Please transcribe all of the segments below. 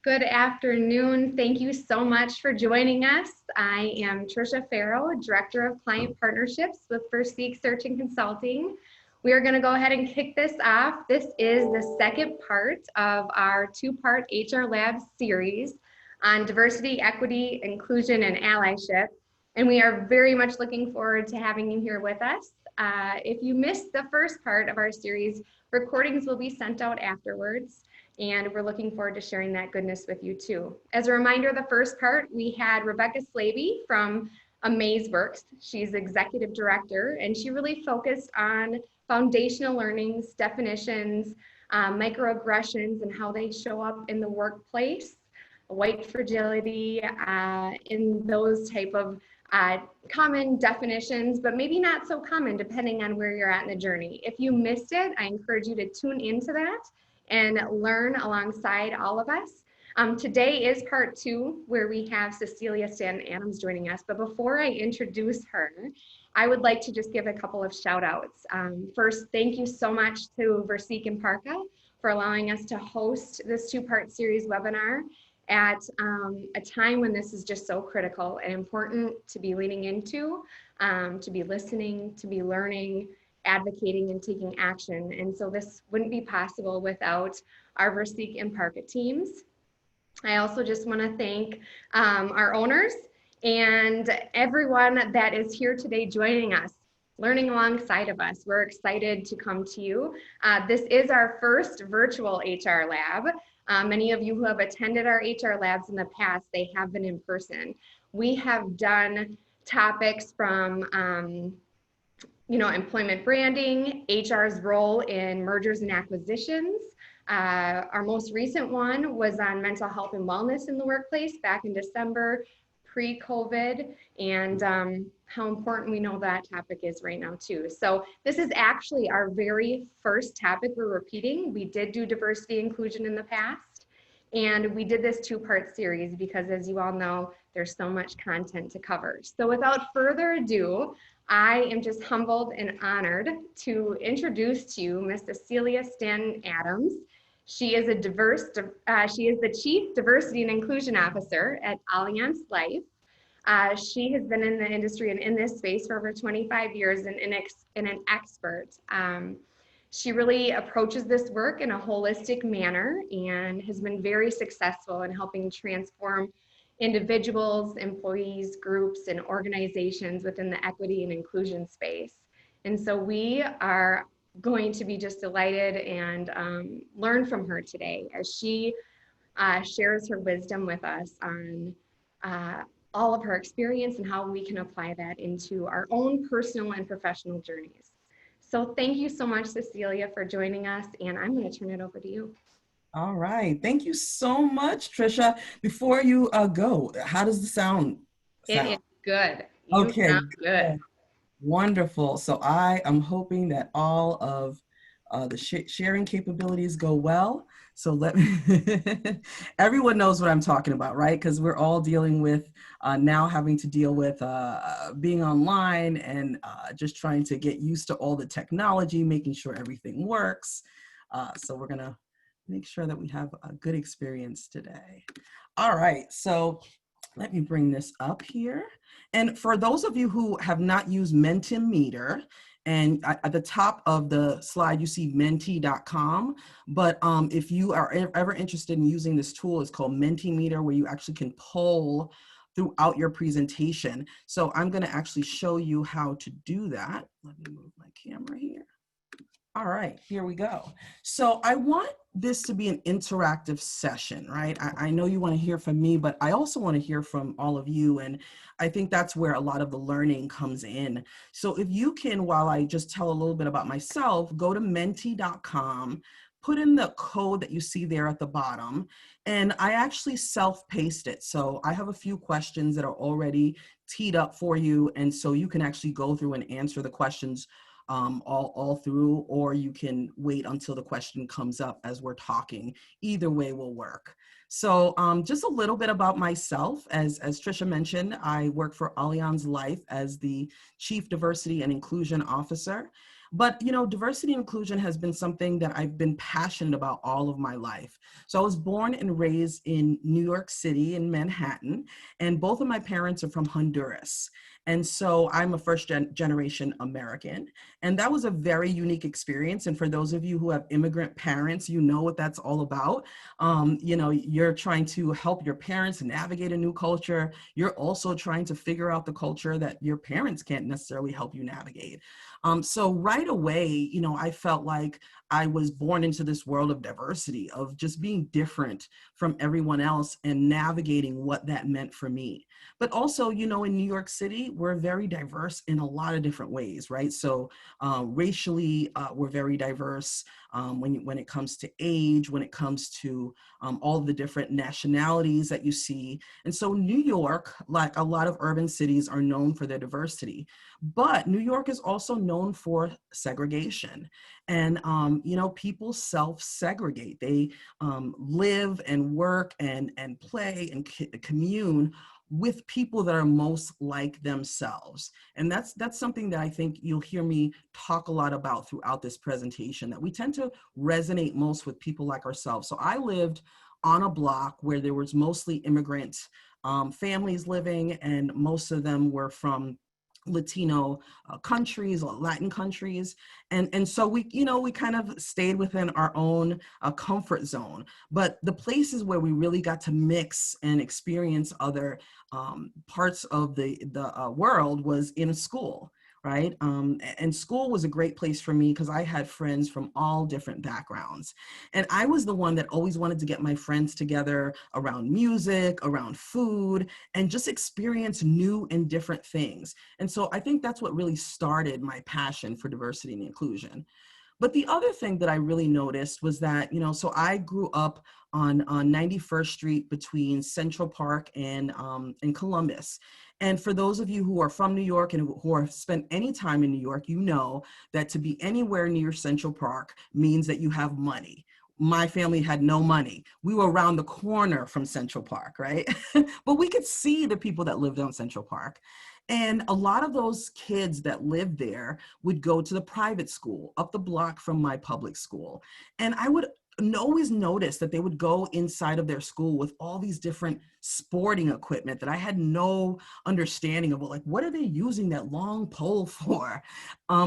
Good afternoon. Thank you so much for joining us. I am Trisha Farrow, Director of Client Partnerships with First Seek Search and Consulting. We are going to go ahead and kick this off. This is the second part of our two-part HR Lab series on diversity, equity, inclusion, and allyship. And we are very much looking forward to having you here with us. If you missed the first part of our series, recordings will be sent out afterwards. And we're looking forward to sharing that goodness with you too. As a reminder, the first part, we had Rebecca Slavey from AmazeWorks. She's executive director, and she really focused on foundational learnings, definitions, microaggressions, and how they show up in the workplace, white fragility, in those type of common definitions, but maybe not so common depending on where you're at in the journey. If you missed it, I encourage you to tune into that and learn alongside all of us. Today is part two, where we have Cecilia Stanton-Adams joining us. But before I introduce her, I would like to just give a couple of shout outs. First, thank you so much to Verseek and Parka for allowing us to host this two-part series webinar at a time when this is just so critical and important to be leaning into, to be listening, to be learning, advocating, and taking action. And so this wouldn't be possible without our Verseek and Parka teams. I also just want to thank our owners and everyone that is here today joining us, learning alongside of us. We're excited to come to you. This is our first virtual HR lab. Many of you who have attended our HR labs in the past, they have been in person. We have done topics from employment branding, HR's role in mergers and acquisitions. Our most recent one was on mental health and wellness in the workplace back in December, pre-COVID, and how important we know that topic is right now too. So this is actually our very first topic we're repeating. We did do diversity inclusion in the past, and we did this two-part series because, as you all know, there's so much content to cover. So without further ado, I am just humbled and honored to introduce to you Ms. Cecilia Stanton-Adams. She is the Chief Diversity and Inclusion Officer at Allianz Life. She has been in the industry and in this space for over 25 years and an expert. She really approaches this work in a holistic manner and has been very successful in helping transform individuals, employees, groups, and organizations within the equity and inclusion space. And so we are going to be just delighted and learn from her today as she shares her wisdom with us on all of her experience and how we can apply that into our own personal and professional journeys. So thank you so much, Cecilia, for joining us, and I'm going to turn it over to you. All right. Thank you so much, Trisha. Before you go, how does the sound? It is good. You Okay, sound good. Wonderful. So I am hoping that all of the sharing capabilities go well. So let me, everyone knows what I'm talking about, right? Because we're all dealing with now having to deal with being online and just trying to get used to all the technology, making sure everything works. So we're going to make sure that we have a good experience today. All right, so let me bring this up here. And for those of you who have not used Mentimeter, and at the top of the slide, you see menti.com. But if you are ever interested in using this tool, it's called Mentimeter, where you actually can poll throughout your presentation. So I'm gonna actually show you how to do that. Let me move my camera here. All right, here we go. So I want this to be an interactive session, right? I know you want to hear from me, but I also want to hear from all of you. And I think that's where a lot of the learning comes in. So if you can, while I just tell a little bit about myself, go to menti.com, put in the code that you see there at the bottom, and I actually self-paste it. So I have a few questions that are already teed up for you. And so you can actually go through and answer the questions all through, or you can wait until the question comes up as we're talking. Either way will work. So just a little bit about myself. As Trisha mentioned, I work for Allianz Life as the Chief Diversity and Inclusion Officer. But, diversity and inclusion has been something that I've been passionate about all of my life. So I was born and raised in New York City in Manhattan, and both of my parents are from Honduras. And so I'm a first generation American. And that was a very unique experience. And for those of you who have immigrant parents, you know what that's all about. You're trying to help your parents navigate a new culture. You're also trying to figure out the culture that your parents can't necessarily help you navigate. So right away, I felt like I was born into this world of diversity, of just being different from everyone else and navigating what that meant for me. But also, in New York City, we're very diverse in a lot of different ways, right? So racially, we're very diverse when it comes to age, when it comes to all of the different nationalities that you see. And so New York, like a lot of urban cities, are known for their diversity. But New York is also known for segregation. And, people self-segregate. They live and work and play and commune with people that are most like themselves. And that's something that I think you'll hear me talk a lot about throughout this presentation, that we tend to resonate most with people like ourselves. So I lived on a block where there was mostly immigrant families living, and most of them were from Latino countries or Latin countries. And so we kind of stayed within our own comfort zone. But the places where we really got to mix and experience other parts of the world was in a school. Right. And school was a great place for me because I had friends from all different backgrounds. And I was the one that always wanted to get my friends together around music, around food, and just experience new and different things. And so I think that's what really started my passion for diversity and inclusion. But the other thing that I really noticed was that, so I grew up on 91st Street between Central Park and Columbus. And for those of you who are from New York and who have spent any time in New York, you know that to be anywhere near Central Park means that you have money. My family had no money. We were around the corner from Central Park, right? But we could see the people that lived on Central Park. And a lot of those kids that lived there would go to the private school up the block from my public school. And I would always notice that they would go inside of their school with all these different sporting equipment that I had no understanding of. Like, what are they using that long pole for?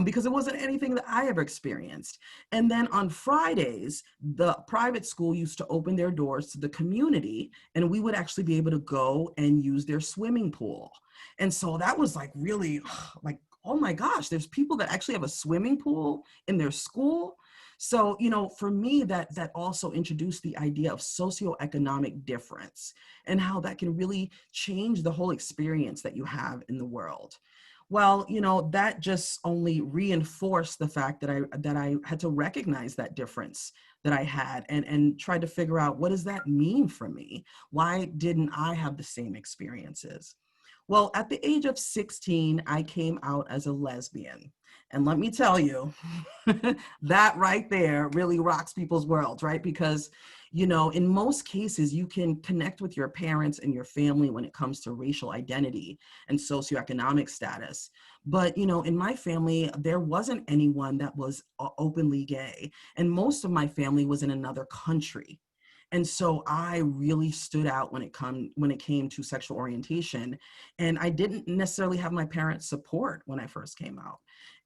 Because it wasn't anything that I ever experienced. And then on Fridays, the private school used to open their doors to the community, and we would actually be able to go and use their swimming pool. And so that was like really like, oh my gosh, there's people that actually have a swimming pool in their school. So, for me, that also introduced the idea of socioeconomic difference and how that can really change the whole experience that you have in the world. Well, that just only reinforced the fact that I had to recognize that difference that I had and try to figure out, what does that mean for me? Why didn't I have the same experiences? Well, at the age of 16, I came out as a lesbian. And let me tell you, that right there really rocks people's worlds, right? Because, in most cases, you can connect with your parents and your family when it comes to racial identity and socioeconomic status. But, in my family, there wasn't anyone that was openly gay. And most of my family was in another country. And so I really stood out when it came to sexual orientation. And I didn't necessarily have my parents' support when I first came out.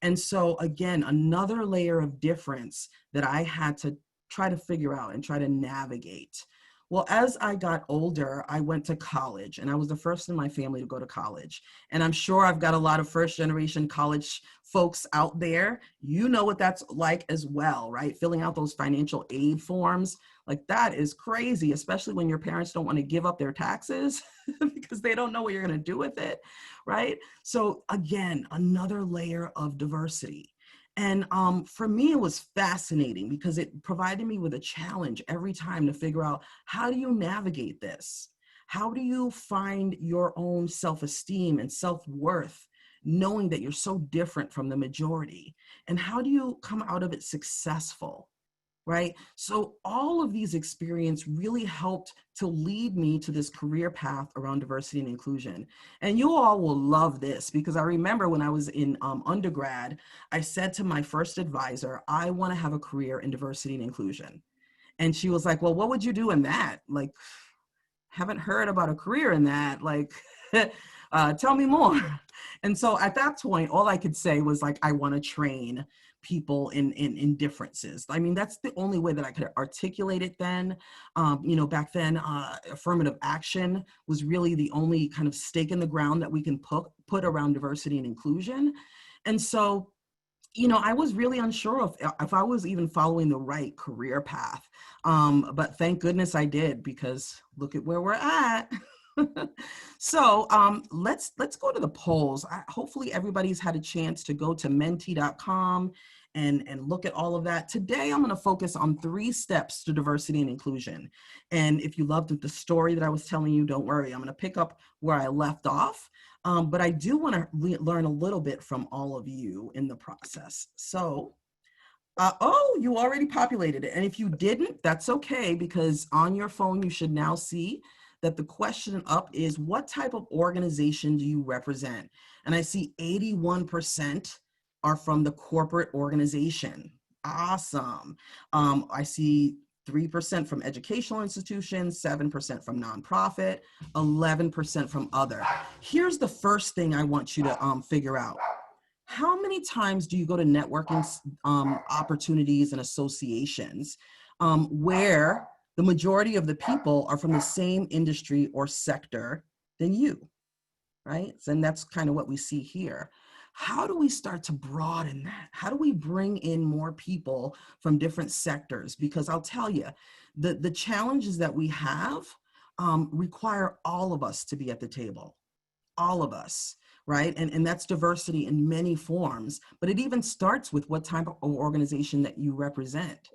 And so again, another layer of difference that I had to try to figure out and try to navigate. Well, as I got older, I went to college, and I was the first in my family to go to college. And I'm sure I've got a lot of first generation college folks out there. You know what that's like as well, right? Filling out those financial aid forms. Like, that is crazy, especially when your parents don't want to give up their taxes because they don't know what you're going to do with it, right? So again, another layer of diversity. And for me, it was fascinating because it provided me with a challenge every time to figure out, how do you navigate this? How do you find your own self-esteem and self-worth, knowing that you're so different from the majority? And how do you come out of it successful? right? So all of these experience really helped to lead me to this career path around diversity and inclusion. And you all will love this, because I remember when I was in undergrad, I said to my first advisor, I want to have a career in diversity and inclusion. And she was like, well, what would you do in that? Like, haven't heard about a career in that. Like, tell me more. And so at that point, all I could say was like, I want to train people in differences. I mean, that's the only way that I could articulate it then. Back then, affirmative action was really the only kind of stake in the ground that we can put around diversity and inclusion. And so, I was really unsure if I was even following the right career path. But thank goodness I did, because look at where we're at. So let's go to the polls. Hopefully everybody's had a chance to go to menti.com and look at all of that. Today, I'm going to focus on 3 steps to diversity and inclusion. And if you loved the story that I was telling you, don't worry, I'm going to pick up where I left off. But I do want to learn a little bit from all of you in the process. So, oh, you already populated it. And if you didn't, that's okay, because on your phone, you should now see that the question up is, what type of organization do you represent? And I see 81% are from the corporate organization. Awesome. I see 3% from educational institutions, 7% from nonprofit, 11% from other. Here's the first thing I want you to figure out. How many times do you go to networking opportunities and associations where the majority of the people are from the same industry or sector than you, right? And that's kind of what we see here. How do we start to broaden that? How do we bring in more people from different sectors? Because I'll tell you, the challenges that we have require all of us to be at the table. All of us, right? And that's diversity in many forms, but it even starts with what type of organization that you represent.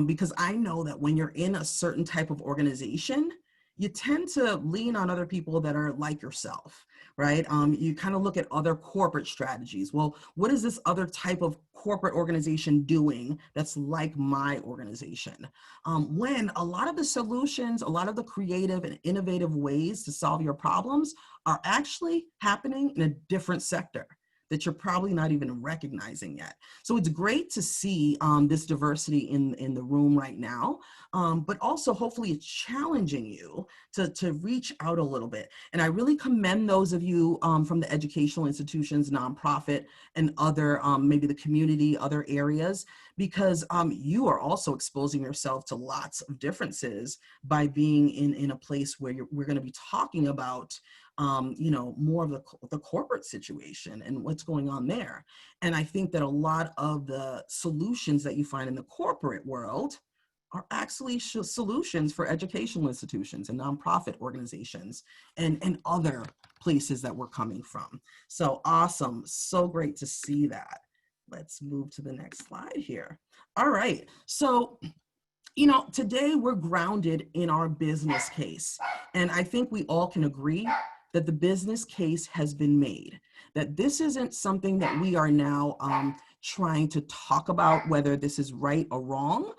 Because I know that when you're in a certain type of organization, you tend to lean on other people that are like yourself, right? You kind of look at other corporate strategies. Well, what is this other type of corporate organization doing that's like my organization? When a lot of the solutions, a lot of the creative and innovative ways to solve your problems are actually happening in a different sector that you're probably not even recognizing yet. So it's great to see this diversity in the room right now, but also hopefully it's challenging you to reach out a little bit. And I really commend those of you from the educational institutions, nonprofit, and other, maybe the community, other areas, because you are also exposing yourself to lots of differences by being in a place where we're going to be talking about more of the corporate situation and what's going on there. And I think that a lot of the solutions that you find in the corporate world are actually solutions for educational institutions and nonprofit organizations and other places that we're coming from. So awesome. So great to see that. Let's move to the next slide here. All right. So today we're grounded in our business case. And I think we all can agree that the business case has been made, that this isn't something that we are now trying to talk about whether this is right or wrong.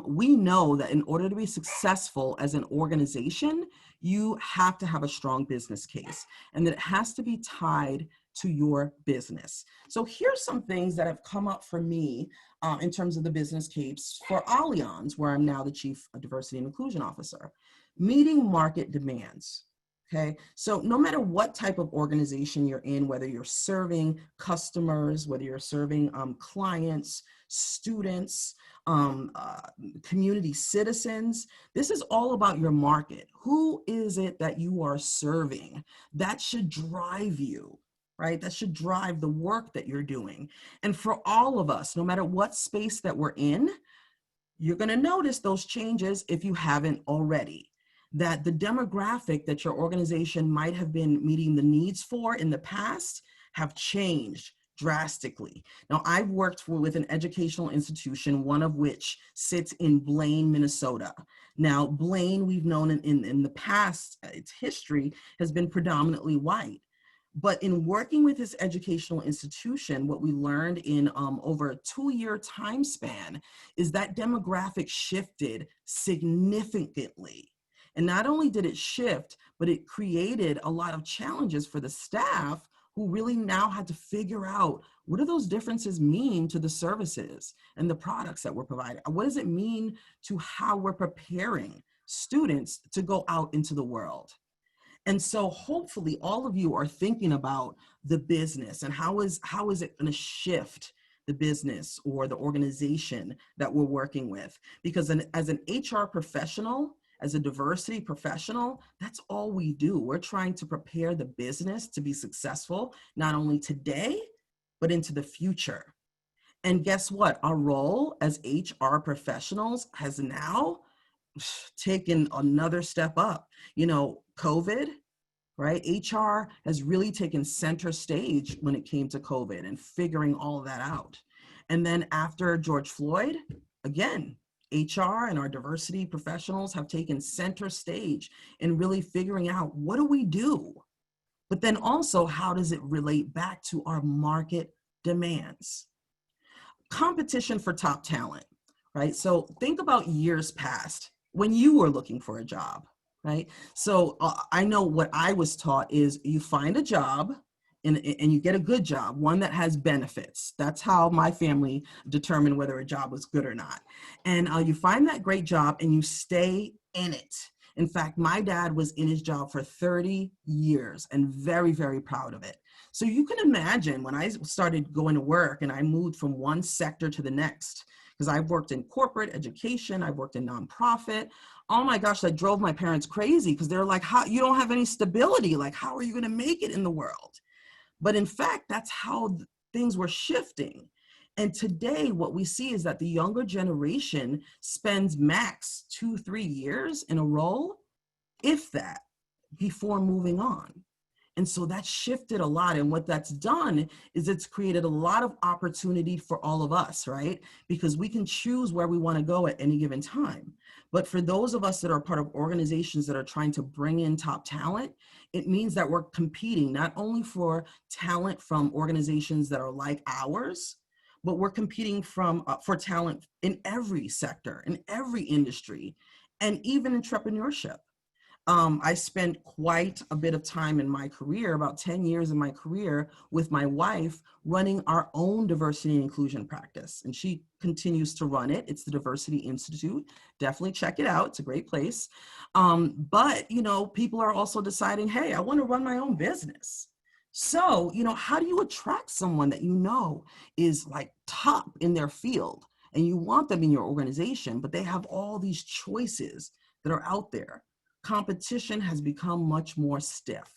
We know that in order to be successful as an organization, you have to have a strong business case, and that it has to be tied to your business. So here's some things that have come up for me in terms of the business case for Allianz, where I'm now the Chief Diversity and Inclusion Officer. Meeting market demands. Okay, so no matter what type of organization you're in, whether you're serving customers, whether you're serving clients, students, community citizens, this is all about your market. Who is it that you are serving? That should drive you, right? That should drive the work that you're doing. And for all of us, no matter what space that we're in, you're going to notice those changes if you haven't already. That the demographic that your organization might have been meeting the needs for in the past have changed drastically. Now, I've worked with an educational institution, one of which sits in Blaine, Minnesota. Now, Blaine, we've known in the past, its history has been predominantly white. But in working with this educational institution, what we learned in over a 2-year time span is that demographic shifted significantly. And not only did it shift, but it created a lot of challenges for the staff who really now had to figure out, what do those differences mean to the services and the products that we're providing? What does it mean to how we're preparing students to go out into the world? And so hopefully all of you are thinking about the business and how is it going to shift the business or the organization that we're working with? Because as an HR professional, as a diversity professional, that's all we do. We're trying to prepare the business to be successful, not only today, but into the future. And guess what? Our role as HR professionals has now taken another step up. You know, COVID, right? HR has really taken center stage when it came to COVID and figuring all of that out. And then after George Floyd, again, HR and our diversity professionals have taken center stage in really figuring out, what do we do? But then also, how does it relate back to our market demands? Competition for top talent, right? So think about years past when you were looking for a job, right? So I know what I was taught is you find a job and you get a good job, one that has benefits. That's how my family determined whether a job was good or not. And you find that great job and you stay in it. In fact, my dad was in his job for 30 years and very, very proud of it. So you can imagine when I started going to work and I moved from one sector to the next, because I've worked in corporate education, I've worked in nonprofit. Oh my gosh, that drove my parents crazy because they're like, how, you don't have any stability. Like, how are you going to make it in the world? But in fact, that's how things were shifting. And today, what we see is that the younger generation spends max 2-3 years in a role, if that, before moving on. And so that shifted a lot. And what that's done is it's created a lot of opportunity for all of us, right? Because we can choose where we want to go at any given time. But for those of us that are part of organizations that are trying to bring in top talent, it means that we're competing not only for talent from organizations that are like ours, but we're competing for talent in every sector, in every industry, and even entrepreneurship. I spent quite a bit of time in my career, about 10 years in my career, with my wife running our own diversity and inclusion practice. And she continues to run it. It's the Diversity Institute. Definitely check it out. It's a great place. But, you know, people are also deciding, hey, I want to run my own business. So, you know, how do you attract someone that you know is like top in their field and you want them in your organization, but they have all these choices that are out there? Competition has become much more stiff.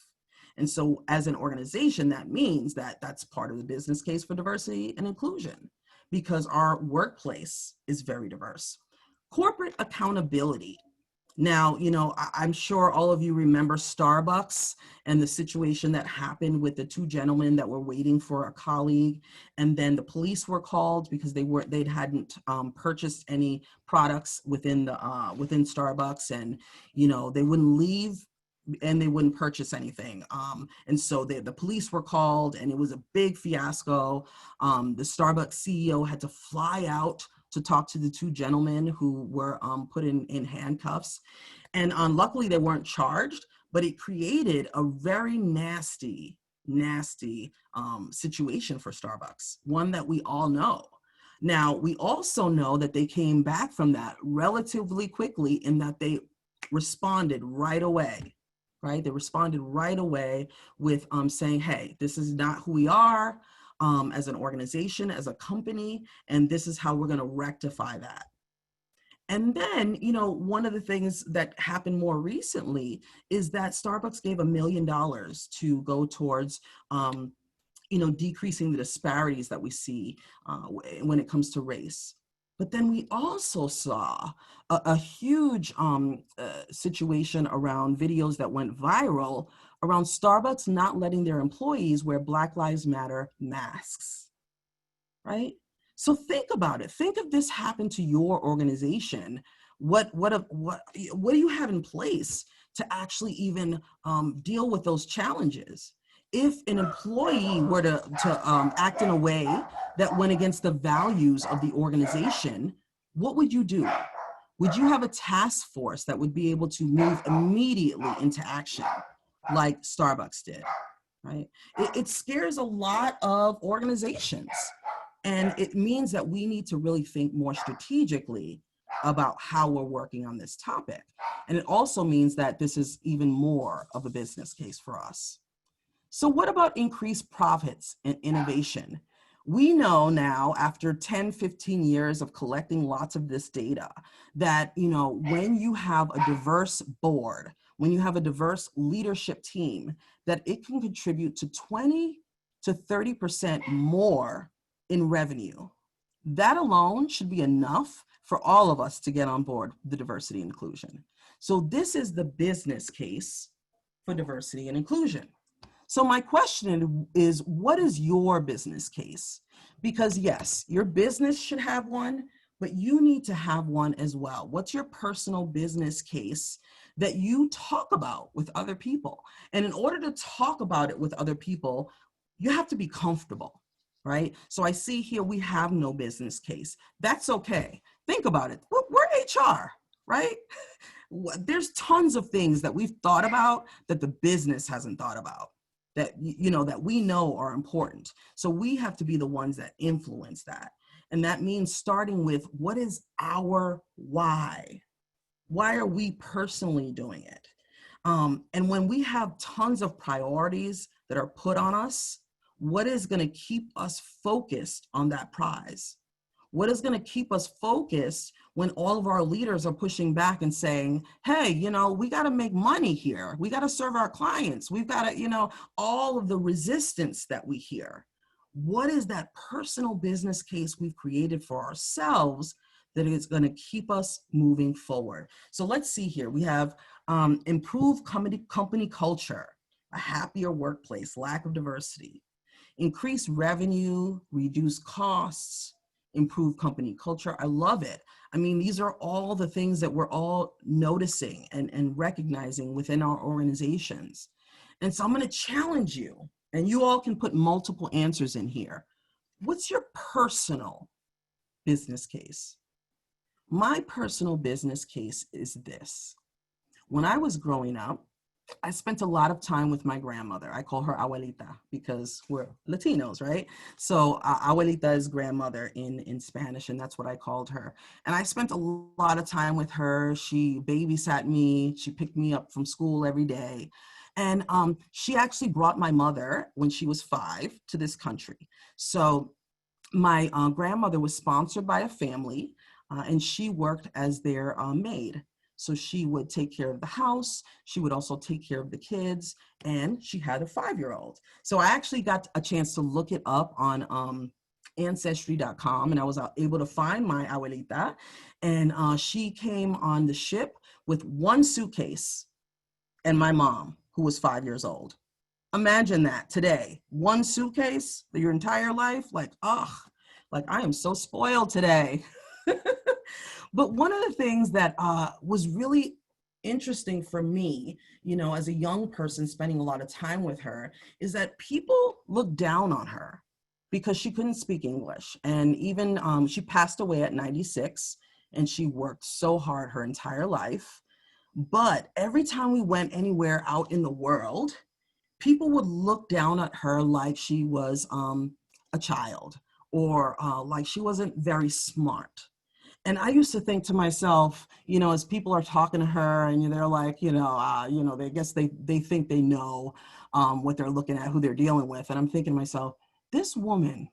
And so as an organization, that means that that's part of the business case for diversity and inclusion, because our workplace is very diverse. Corporate accountability. Now, you know, I'm sure all of you remember Starbucks and the situation that happened with the two gentlemen that were waiting for a colleague, and then the police were called because they hadn't purchased any products within Starbucks, and you know they wouldn't leave and they wouldn't purchase anything. And so the police were called, and it was a big fiasco. The Starbucks CEO had to fly out to talk to the two gentlemen who were put in handcuffs. And luckily they weren't charged, but it created a very nasty situation for Starbucks, one that we all know. Now, we also know that they came back from that relatively quickly in that they responded right away, right? They responded right away with saying, hey, this is not who we are as an organization, as a company, and this is how we're going to rectify that. And then, you know, one of the things that happened more recently is that Starbucks gave $1 million to go towards you know, decreasing the disparities that we see when it comes to race. But then we also saw a huge situation around videos that went viral around Starbucks not letting their employees wear Black Lives Matter masks, right? So think about it. Think if this happened to your organization, what do you have in place to actually even deal with those challenges? If an employee were to act in a way that went against the values of the organization, what would you do? Would you have a task force that would be able to move immediately into action like Starbucks did, right? It scares a lot of organizations. And it means that we need to really think more strategically about how we're working on this topic. And it also means that this is even more of a business case for us. So what about increased profits and innovation? We know now, after 10, 15 years of collecting lots of this data, that when you have a diverse board, when you have a diverse leadership team, that it can contribute to 20 to 30% more in revenue. That alone should be enough for all of us to get on board with the diversity and inclusion. So this is the business case for diversity and inclusion. So my question is, what is your business case? Because yes, your business should have one, but you need to have one as well. What's your personal business case that you talk about with other people? And in order to talk about it with other people, you have to be comfortable, right? So I see here we have no business case. That's okay. Think about it. We're HR, right? There's tons of things that we've thought about that the business hasn't thought about, that that we know are important. So we have to be the ones that influence that. And that means starting with, what is our why? Why are we personally doing it? And when we have tons of priorities that are put on us, what is going to keep us focused on that prize? What is going to keep us focused when all of our leaders are pushing back and saying, hey, we got to make money here. We got to serve our clients. We've got to, all of the resistance that we hear. What is that personal business case we've created for ourselves that is going to keep us moving forward? So let's see here. We have improved company culture, a happier workplace, lack of diversity, increase revenue, reduce costs, improve company culture. I love it. I mean, these are all the things that we're all noticing and recognizing within our organizations. And so I'm going to challenge you, and you all can put multiple answers in here. What's your personal business case? My personal business case is this. When I was growing up, I spent a lot of time with my grandmother. I call her abuelita because we're Latinos, right? So abuelita is grandmother in Spanish, and that's what I called her. And I spent a lot of time with her. She babysat me. She picked me up from school every day. And she actually brought my mother, when she was 5, to this country. So my grandmother was sponsored by a family, and she worked as their maid. So she would take care of the house. She would also take care of the kids, and she had a 5-year-old. So I actually got a chance to look it up on ancestry.com, and I was able to find my abuelita, and she came on the ship with 1 suitcase and my mom, who was 5 years old. Imagine that today, 1 suitcase your entire life. Like I am so spoiled today. But one of the things that was really interesting for me, as a young person spending a lot of time with her, is that people looked down on her because she couldn't speak English. And even she passed away at 96, and she worked so hard her entire life. But every time we went anywhere out in the world, people would look down at her like she was a child, or like she wasn't very smart. And I used to think to myself, as people are talking to her and they're like, they guess they think they know what they're looking at, who they're dealing with. And I'm thinking to myself, this woman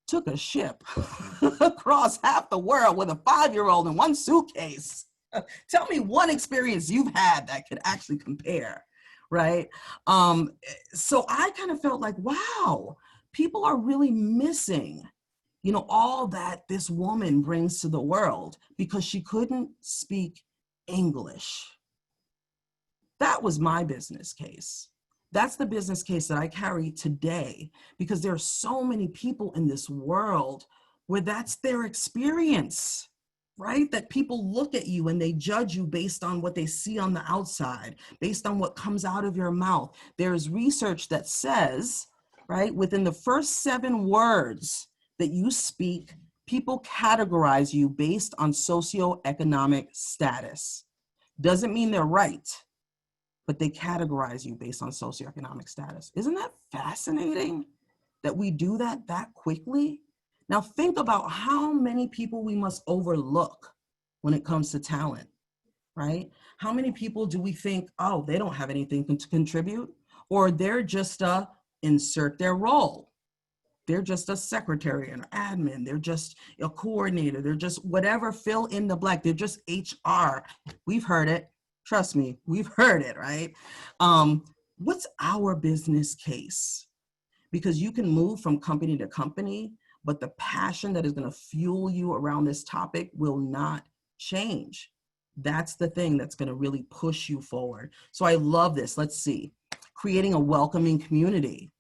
took a ship across half the world with a 5-year-old in 1 suitcase. Tell me one experience you've had that could actually compare, right? So I kind of felt like, wow, people are really missing all that this woman brings to the world because she couldn't speak English. That was my business case. That's the business case that I carry today, because there are so many people in this world where that's their experience. right? That people look at you and they judge you based on what they see on the outside, based on what comes out of your mouth. There's research that says, right, within the first 7 words that you speak, people categorize you based on socioeconomic status. Doesn't mean they're right, but they categorize you based on socioeconomic status. Isn't that fascinating that we do that quickly? Now think about how many people we must overlook when it comes to talent, right? How many people do we think, oh, they don't have anything to contribute, or they're just a insert their role. They're just a secretary, an admin, they're just a coordinator, they're just whatever, fill in the blank, they're just HR. We've heard it. Trust me, we've heard it, right? What's our business case? Because you can move from company to company, but the passion that is going to fuel you around this topic will not change. That's the thing that's going to really push you forward. So I love this. Let's see. Creating a welcoming community,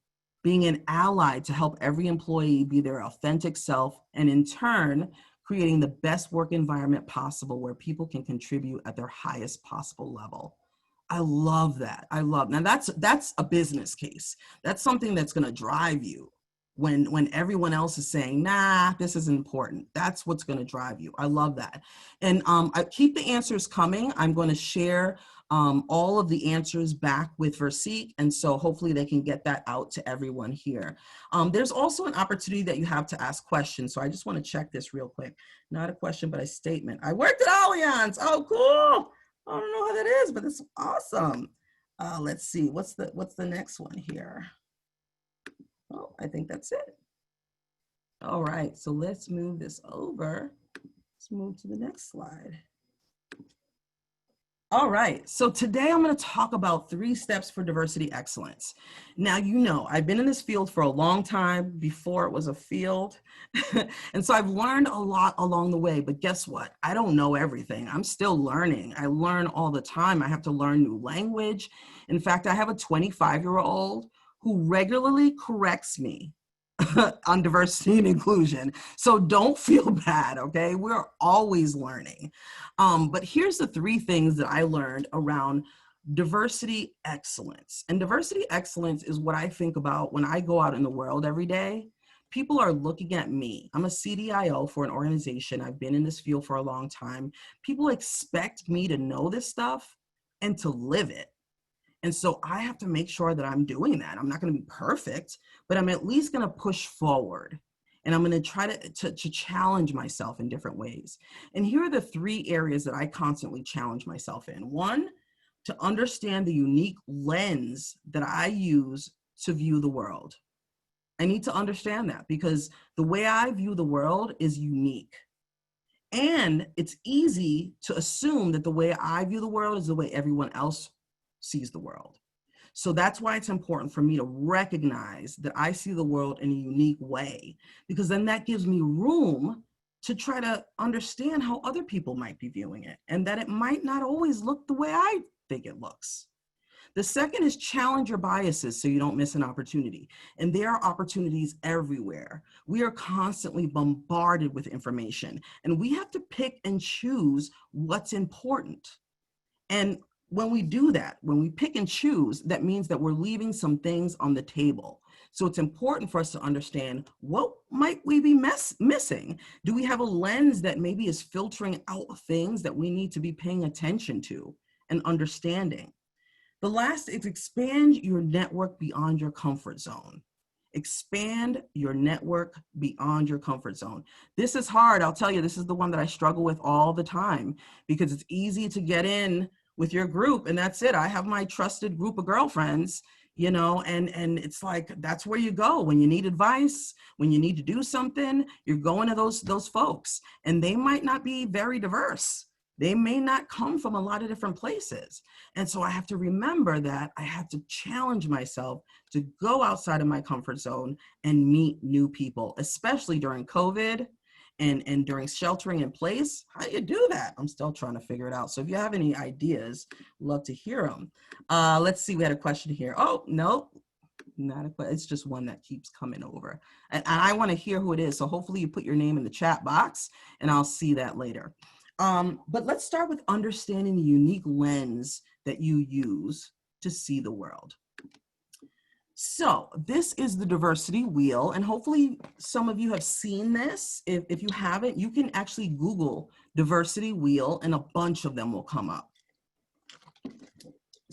being an ally to help every employee be their authentic self, and in turn, creating the best work environment possible where people can contribute at their highest possible level. I love that. I love, now that's a business case. That's something that's going to drive you when everyone else is saying, nah, this isn't important. That's what's going to drive you. I love that. And I keep the answers coming. I'm going to share all of the answers back with Verseek, and so hopefully they can get that out to everyone here. There's also an opportunity that you have to ask questions. So I just want to check this real quick. Not a question, but a statement. I worked at Allianz. Oh, cool. I don't know how that is, but it's awesome. Let's see, what's the next one here? Oh, I think that's it. All right, so let's move this over. Let's move to the next slide. All right, so today I'm going to talk about 3 steps for diversity excellence. Now, you know, I've been in this field for a long time before it was a field. And so I've learned a lot along the way, but guess what? I don't know everything. I'm still learning. I learn all the time. I have to learn new language. In fact, I have a 25-year-old who regularly corrects me on diversity and inclusion. So don't feel bad, okay? We're always learning. But here's the 3 things that I learned around diversity excellence. And diversity excellence is what I think about when I go out in the world every day. People are looking at me. I'm a CDIO for an organization. I've been in this field for a long time. People expect me to know this stuff and to live it. And so I have to make sure that I'm doing that. I'm not going to be perfect, but I'm at least going to push forward. And I'm going to try to challenge myself in different ways. And here are the 3 areas that I constantly challenge myself in. 1, to understand the unique lens that I use to view the world. I need to understand that because the way I view the world is unique. And it's easy to assume that the way I view the world is the way everyone else sees the world. So that's why it's important for me to recognize that I see the world in a unique way, because then that gives me room to try to understand how other people might be viewing it, and that it might not always look the way I think it looks. The second is challenge your biases so you don't miss an opportunity. And there are opportunities everywhere. We are constantly bombarded with information, and we have to pick and choose what's important. And when we do that, when we pick and choose, that means that we're leaving some things on the table. So it's important for us to understand, what might we be missing? Do we have a lens that maybe is filtering out things that we need to be paying attention to and understanding? The last is expand your network beyond your comfort zone. Expand your network beyond your comfort zone. This is hard. I'll tell you, this is the one that I struggle with all the time, because it's easy to get in with your group and that's it. I have my trusted group of girlfriends, you know, and it's like, that's where you go when you need advice, when you need to do something, you're going to those folks, and they might not be very diverse. They may not come from a lot of different places. And so I have to remember that I have to challenge myself to go outside of my comfort zone and meet new people, especially during COVID and during sheltering in place. How do you do that? I'm still trying to figure it out. So if you have any ideas, love to hear them. Let's see, we had a question here. Oh, no. Not a question. It's just one that keeps coming over. And I want to hear who it is. So hopefully you put your name in the chat box and I'll see that later. But let's start with understanding the unique lens that you use to see the world. So this is the diversity wheel, and hopefully some of you have seen this. If you haven't, you can actually Google diversity wheel and a bunch of them will come up.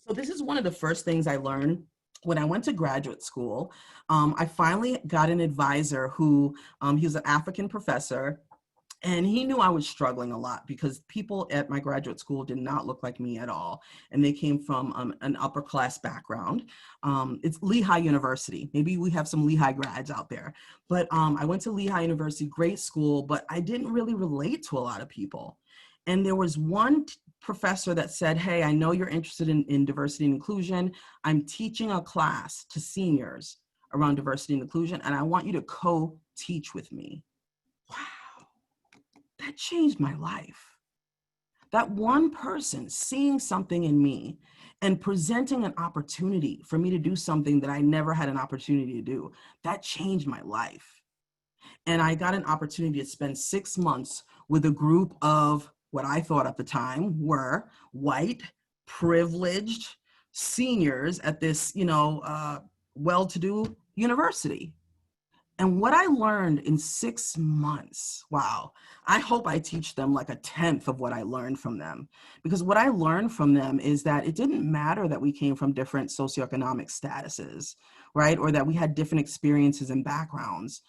So this is one of the first things I learned when I went to graduate school. I finally got an advisor who, he was an African professor. And he knew I was struggling a lot because people at my graduate school did not look like me at all. And they came from an upper class background. It's Lehigh University. Maybe we have some Lehigh grads out there. But I went to Lehigh University, great school, but I didn't really relate to a lot of people. And there was one professor that said, hey, I know you're interested in diversity and inclusion. I'm teaching a class to seniors around diversity and inclusion, and I want you to co-teach with me. Wow. That changed my life. That one person seeing something in me and presenting an opportunity for me to do something that I never had an opportunity to do, that changed my life. And I got an opportunity to spend 6 months with a group of what I thought at the time were white, privileged seniors at this, well-to-do university. And what I learned in 6 months, wow, I hope I teach them like a 10th of what I learned from them. Because what I learned from them is that it didn't matter that we came from different socioeconomic statuses, right? Or that we had different experiences and backgrounds,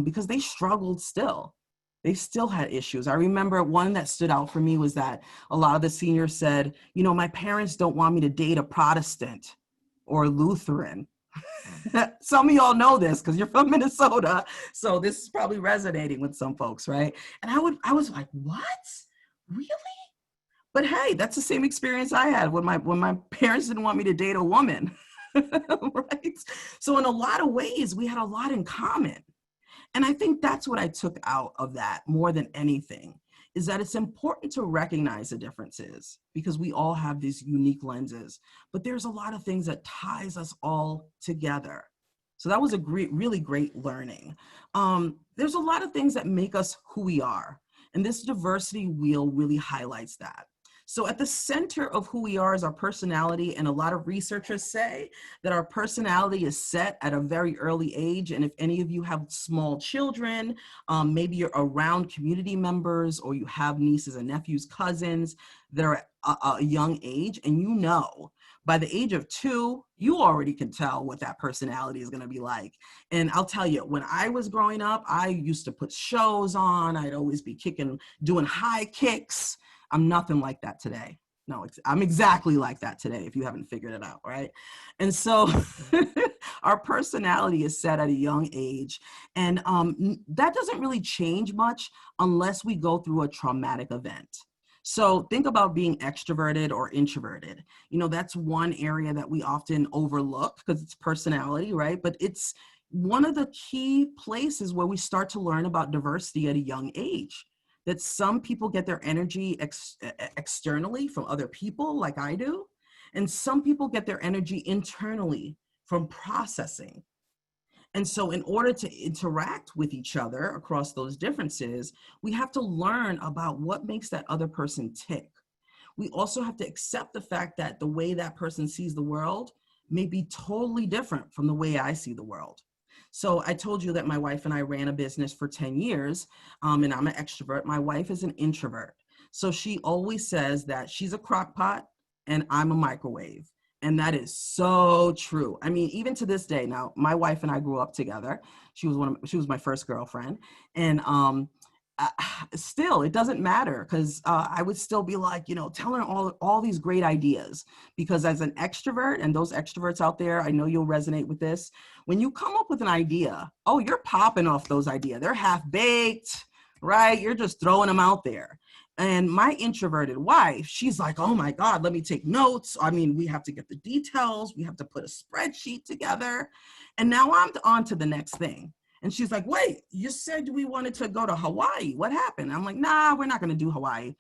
because they struggled still. They still had issues. I remember one that stood out for me was that a lot of the seniors said, my parents don't want me to date a Protestant or a Lutheran. Some of y'all know this because you're from Minnesota, so this is probably resonating with some folks, right? And I was like, what? Really? But hey, that's the same experience I had when my parents didn't want me to date a woman, right? So in a lot of ways, we had a lot in common. And I think that's what I took out of that more than anything, is that it's important to recognize the differences because we all have these unique lenses, but there's a lot of things that ties us all together. So that was a really great learning. There's a lot of things that make us who we are, and this diversity wheel really highlights that. So at the center of who we are is our personality, and a lot of researchers say that our personality is set at a very early age. And if any of you have small children, maybe you're around community members or you have nieces and nephews, cousins that are at a young age, and by the age of 2, you already can tell what that personality is going to be like. And I'll tell you, when I was growing up, I used to put shows on. I'd always be doing high kicks. I'm nothing like that today. No, I'm exactly like that today, if you haven't figured it out, right? And so our personality is set at a young age. And that doesn't really change much unless we go through a traumatic event. So think about being extroverted or introverted. That's one area that we often overlook because it's personality, right? But it's one of the key places where we start to learn about diversity at a young age. That some people get their energy externally from other people, like I do, and some people get their energy internally from processing. And so in order to interact with each other across those differences, we have to learn about what makes that other person tick. We also have to accept the fact that the way that person sees the world may be totally different from the way I see the world. So I told you that my wife and I ran a business for 10 years, and I'm an extrovert. My wife is an introvert. So she always says that she's a crock pot and I'm a microwave. And that is so true. I mean, even to this day, now my wife and I grew up together. She was my first girlfriend. And still, it doesn't matter because I would still be like, telling her all these great ideas, because as an extrovert, and those extroverts out there, I know you'll resonate with this. When you come up with an idea, oh, you're popping off those ideas. They're half baked, right? You're just throwing them out there. And my introverted wife, she's like, oh my God, let me take notes. I mean, we have to get the details. We have to put a spreadsheet together. And now I'm on to the next thing. And she's like, wait, you said we wanted to go to Hawaii. What happened? I'm like, nah, we're not going to do Hawaii.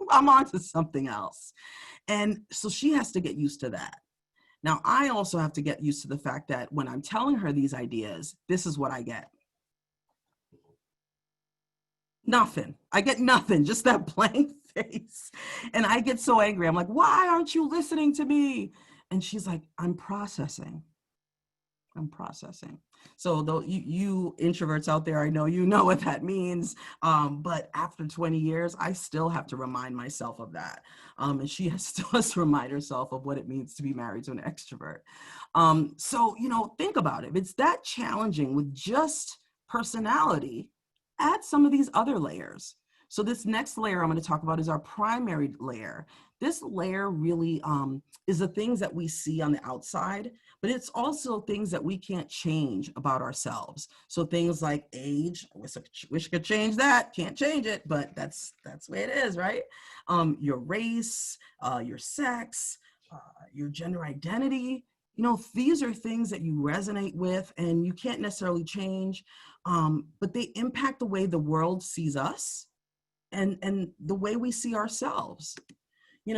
I'm on to something else. And so she has to get used to that. Now, I also have to get used to the fact that when I'm telling her these ideas, this is what I get. Nothing. I get nothing, just that blank face. And I get so angry. I'm like, why aren't you listening to me? And she's like, I'm processing. I'm processing. So though you introverts out there, I know you know what that means. But after 20 years, I still have to remind myself of that. And she still has to remind herself of what it means to be married to an extrovert. So, think about it. If it's that challenging with just personality, add some of these other layers. So this next layer I'm going to talk about is our primary layer. This layer really is the things that we see on the outside, but it's also things that we can't change about ourselves. So things like age, wish I could change that, can't change it, but that's the way it is, right? Your race, your sex, your gender identity, these are things that you resonate with and you can't necessarily change, but they impact the way the world sees us and the way we see ourselves.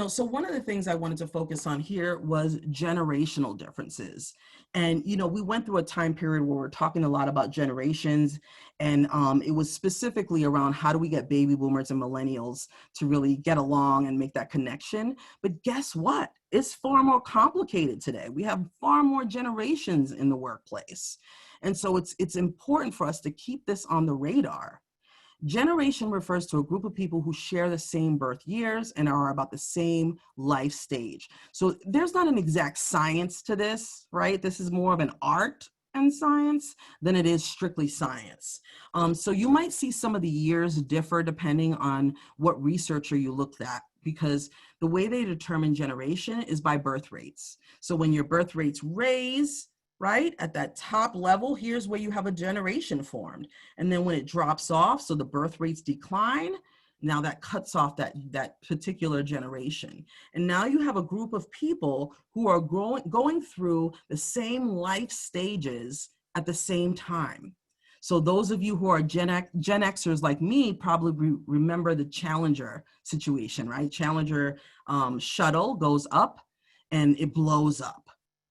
So one of the things I wanted to focus on here was generational differences. And, we went through a time period where we're talking a lot about generations, and it was specifically around how do we get baby boomers and millennials to really get along and make that connection. But guess what? It's far more complicated today. We have far more generations in the workplace. And so it's important for us to keep this on the radar. Generation refers to a group of people who share the same birth years and are about the same life stage. So there's not an exact science to this, right? This is more of an art and science than it is strictly science. So you might see some of the years differ depending on what researcher you looked at, because the way they determine generation is by birth rates. So when your birth rates raise, right, at that top level, here's where you have a generation formed. And then when it drops off, so the birth rates decline, now that cuts off that particular generation. And now you have a group of people who are going through the same life stages at the same time. So those of you who are Gen Xers like me probably remember the Challenger situation, right? Challenger shuttle goes up and it blows up.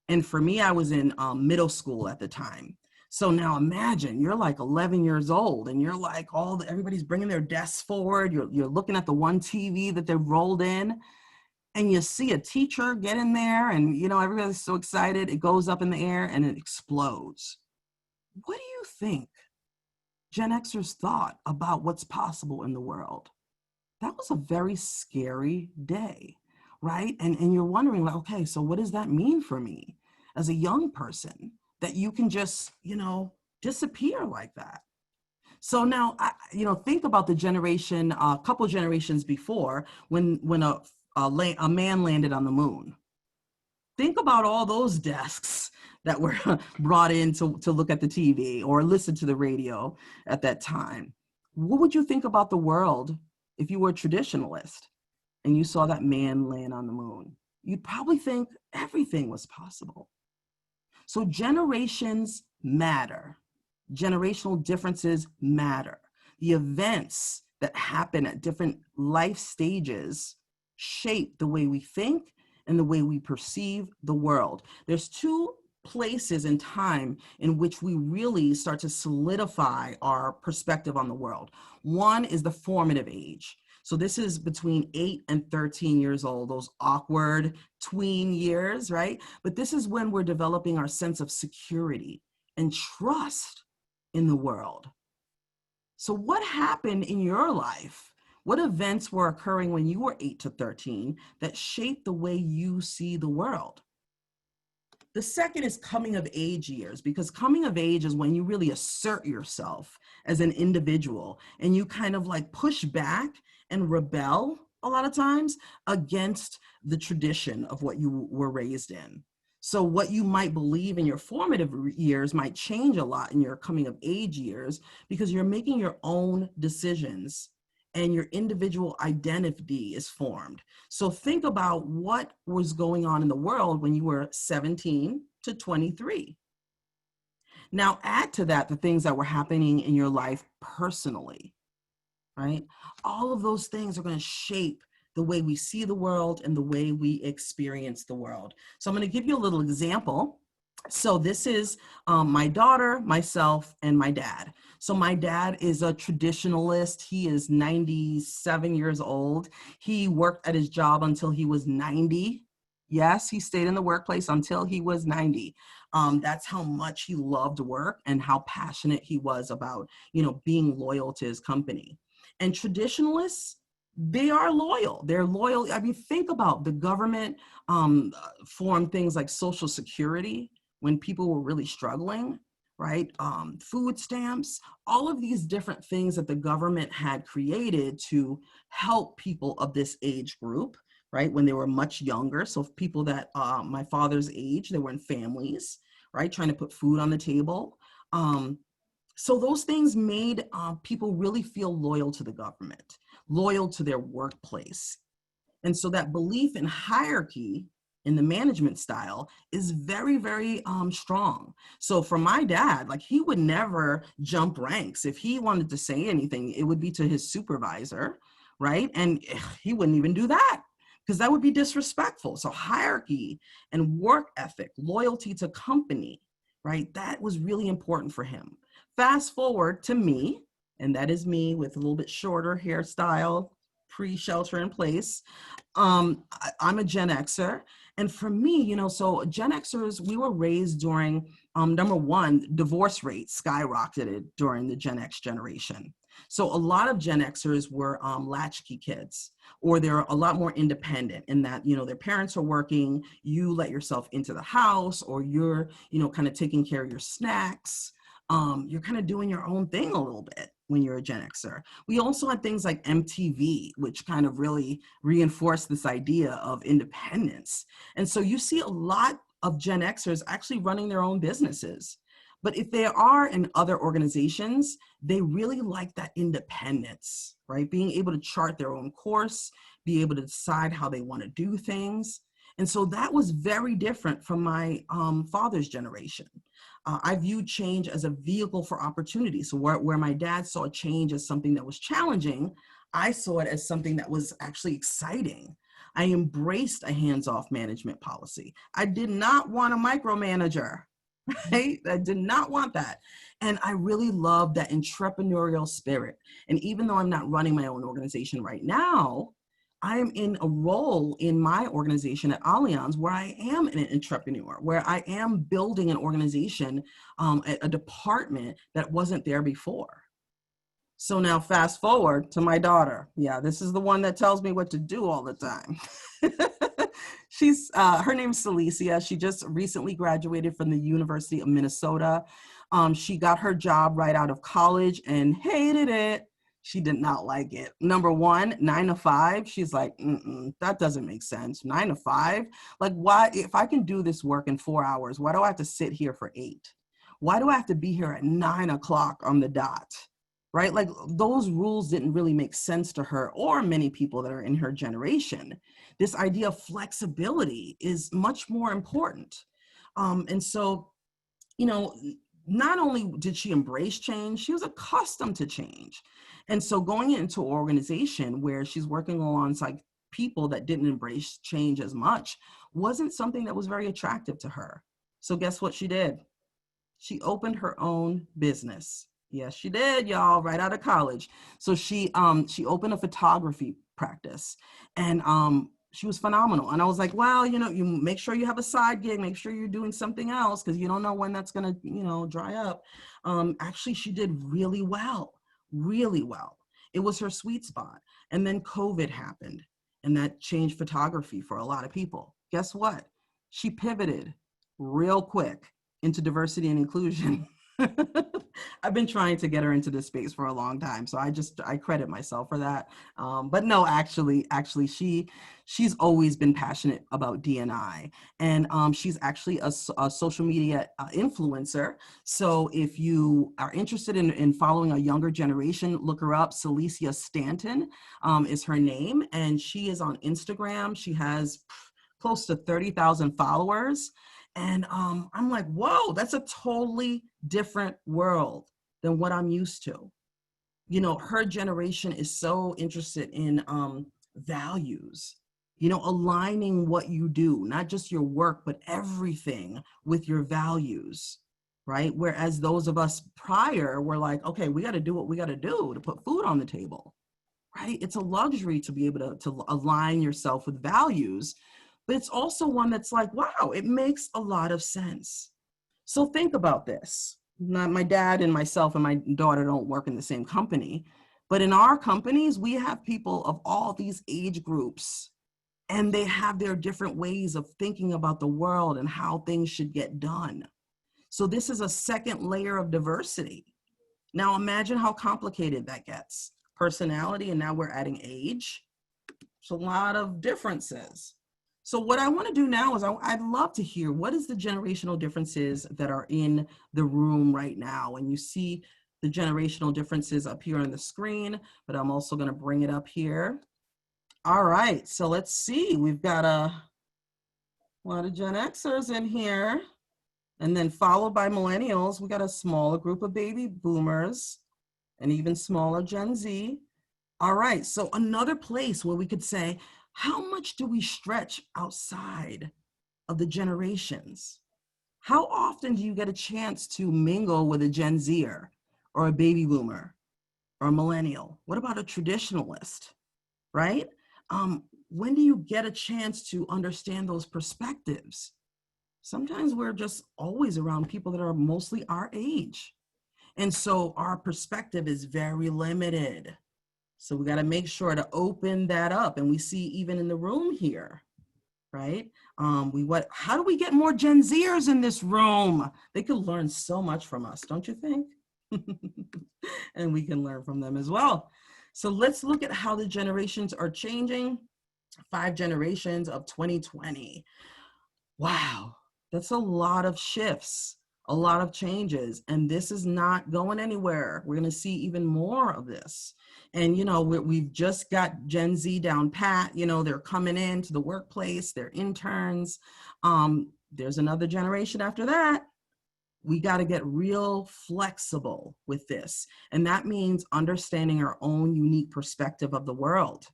And for me, I was in middle school at the time. So now imagine you're like 11 years old and you're like everybody's bringing their desks forward. You're looking at the one TV that they've rolled in, and you see a teacher get in there and, everybody's so excited. It goes up in the air and it explodes. What do you think Gen Xers thought about what's possible in the world? That was a very scary day, right? And you're wondering, like, okay, so what does that mean for me as a young person that you can just, disappear like that? So now, think about the generation, a couple generations before when a man landed on the moon. Think about all those desks that were brought in to look at the TV or listen to the radio at that time. What would you think about the world if you were a traditionalist and you saw that man land on the moon? You'd probably think everything was possible. So generations matter. Generational differences matter. The events that happen at different life stages shape the way we think and the way we perceive the world. There's two places in time in which we really start to solidify our perspective on the world. One is the formative age. So this is between 8 and 13 years old, those awkward tween years, right? But this is when we're developing our sense of security and trust in the world. So what happened in your life? What events were occurring when you were 8 to 13 that shaped the way you see the world? The second is coming of age years, because coming of age is when you really assert yourself as an individual and you kind of like push back and rebel a lot of times against the tradition of what you were raised in. So what you might believe in your formative years might change a lot in your coming of age years because you're making your own decisions and your individual identity is formed. So think about what was going on in the world when you were 17 to 23. Now add to that the things that were happening in your life personally, right? All of those things are going to shape the way we see the world, and the way we experience the world. So I'm going to give you a little example. So this is my daughter, myself, and my dad. So my dad is a traditionalist. He is 97 years old. He worked at his job until he was 90. Yes, he stayed in the workplace until he was 90. That's how much he loved work and how passionate he was about, being loyal to his company. And traditionalists, they are loyal. They're loyal. I mean, think about the government formed things like Social Security when people were really struggling, right? Food stamps, all of these different things that the government had created to help people of this age group, right? When they were much younger. So people that my father's age, they were in families, right? Trying to put food on the table. So those things made people really feel loyal to the government, loyal to their workplace. And so that belief in hierarchy in the management style is very, very strong. So for my dad, like, he would never jump ranks. If he wanted to say anything, it would be to his supervisor, right? And he wouldn't even do that because that would be disrespectful. So hierarchy and work ethic, loyalty to company, right? That was really important for him. Fast forward to me, and that is me with a little bit shorter hairstyle, pre-shelter in place. I'm a Gen Xer. And for me, so Gen Xers, we were raised during, number one, divorce rates skyrocketed during the Gen X generation. So a lot of Gen Xers were latchkey kids, or they're a lot more independent in that, their parents are working, you let yourself into the house, or you're, kind of taking care of your snacks. You're kind of doing your own thing a little bit when you're a Gen Xer. We also had things like MTV, which kind of really reinforced this idea of independence. And so you see a lot of Gen Xers actually running their own businesses. But if they are in other organizations, they really like that independence, right? Being able to chart their own course, be able to decide how they want to do things. And so that was very different from my father's generation. I viewed change as a vehicle for opportunity. So where my dad saw change as something that was challenging, I saw it as something that was actually exciting. I embraced a hands-off management policy. I did not want a micromanager, right? I did not want that. And I really loved that entrepreneurial spirit. And even though I'm not running my own organization right now, I am in a role in my organization at Allianz where I am an entrepreneur, where I am building an organization, a department that wasn't there before. So now fast forward to my daughter. Yeah, this is the one that tells me what to do all the time. Her name's Cecilia. She just recently graduated from the University of Minnesota. She got her job right out of college and hated it. She did not like it. Number one, 9 to 5. She's like, that doesn't make sense. 9 to 5? Like, why? If I can do this work in 4 hours, why do I have to sit here for 8? Why do I have to be here at 9 o'clock on the dot? Right? Like, those rules didn't really make sense to her or many people that are in her generation. This idea of flexibility is much more important. And so, not only did she embrace change, she was accustomed to change. And so going into an organization where she's working alongside people that didn't embrace change as much wasn't something that was very attractive to her. So guess what she did? She opened her own business. Yes, she did, y'all, right out of college. So she opened a photography practice, and she was phenomenal. And I was like, well, you make sure you have a side gig, make sure you're doing something else, because you don't know when that's going to, dry up. Actually, she did really well, really well. It was her sweet spot. And then COVID happened, and that changed photography for a lot of people. Guess what? She pivoted real quick into diversity and inclusion. I've been trying to get her into this space for a long time, so I credit myself for that. But no, actually, she's always been passionate about D&I, and she's actually a social media influencer. So if you are interested in following a younger generation, look her up. Cecilia Stanton is her name, and she is on Instagram. She has close to 30,000 followers. And I'm like, whoa, that's a totally different world than what I'm used to. Her generation is so interested in values, aligning what you do, not just your work, but everything with your values, right? Whereas those of us prior were like, okay, we got to do what we got to do to put food on the table, right? It's a luxury to be able to align yourself with values, but it's also one that's like, wow, it makes a lot of sense. So think about this. Not my dad and myself and my daughter don't work in the same company, but in our companies, we have people of all these age groups, and they have their different ways of thinking about the world and how things should get done. So this is a second layer of diversity. Now imagine how complicated that gets. Personality, and now we're adding age. It's a lot of differences. So what I want to do now is I'd love to hear what is the generational differences that are in the room right now. And you see the generational differences up here on the screen, but I'm also going to bring it up here. All right, so let's see. We've got a lot of Gen Xers in here, and then followed by millennials. We got a smaller group of baby boomers, and even smaller Gen Z. All right, so another place where we could say, how much do we stretch outside of the generations? How often do you get a chance to mingle with a Gen Zer or a baby boomer or a millennial? What about a traditionalist, right? When do you get a chance to understand those perspectives? Sometimes we're just always around people that are mostly our age. And so our perspective is very limited. So we got to make sure to open that up. And we see even in the room here, right? How do we get more Gen Zers in this room? They could learn so much from us, don't you think? And we can learn from them as well. So let's look at how the generations are changing. 5 generations of 2020. Wow, that's a lot of shifts, a lot of changes, and this is not going anywhere. We're going to see even more of this. And, we've just got Gen Z down pat, they're coming into the workplace, they're interns. There's another generation after that. We got to get real flexible with this. And that means understanding our own unique perspective of the world.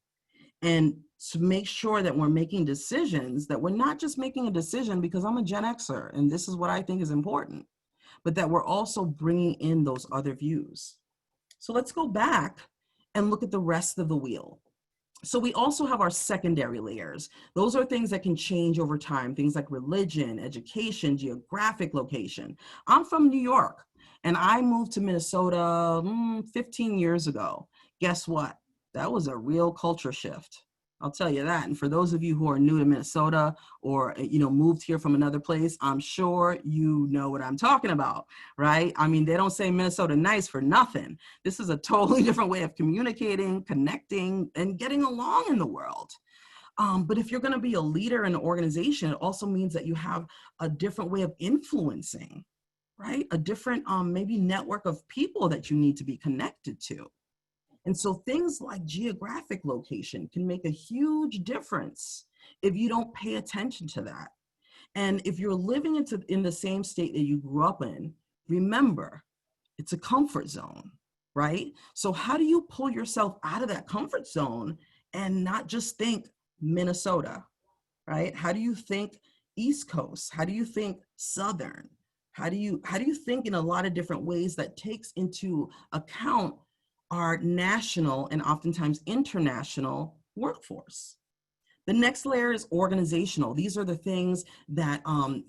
And to make sure that we're making decisions, that we're not just making a decision because I'm a Gen Xer and this is what I think is important, but that we're also bringing in those other views. So let's go back and look at the rest of the wheel. So we also have our secondary layers. Those are things that can change over time, things like religion, education, geographic location. I'm from New York and I moved to Minnesota 15 years ago. Guess what? That was a real culture shift. I'll tell you that. And for those of you who are new to Minnesota or, moved here from another place, I'm sure you know what I'm talking about, right? I mean, they don't say Minnesota nice for nothing. This is a totally different way of communicating, connecting, and getting along in the world. But if you're going to be a leader in an organization, it also means that you have a different way of influencing, right? A different maybe network of people that you need to be connected to. And so things like geographic location can make a huge difference if you don't pay attention to that. And if you're living in the same state that you grew up in, remember, it's a comfort zone, right? So how do you pull yourself out of that comfort zone and not just think Minnesota, right? How do you think East Coast? How do you think Southern? How do you think in a lot of different ways that takes into account our national and oftentimes international workforce? The next layer is organizational. These are the things that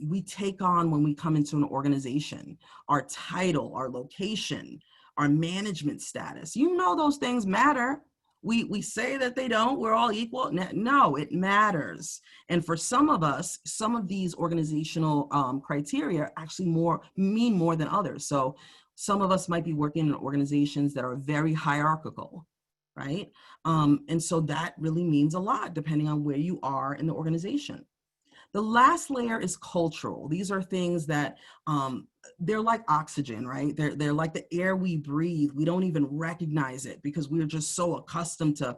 we take on when we come into an organization. Our title, our location, our management status. Those things matter. We say that they don't, we're all equal. No, it matters. And for some of us, some of these organizational criteria actually mean more than others. So some of us might be working in organizations that are very hierarchical, right? And so that really means a lot depending on where you are in the organization. The last layer is cultural. These are things that they're like oxygen, right? They're like the air we breathe. We don't even recognize it because we're just so accustomed to,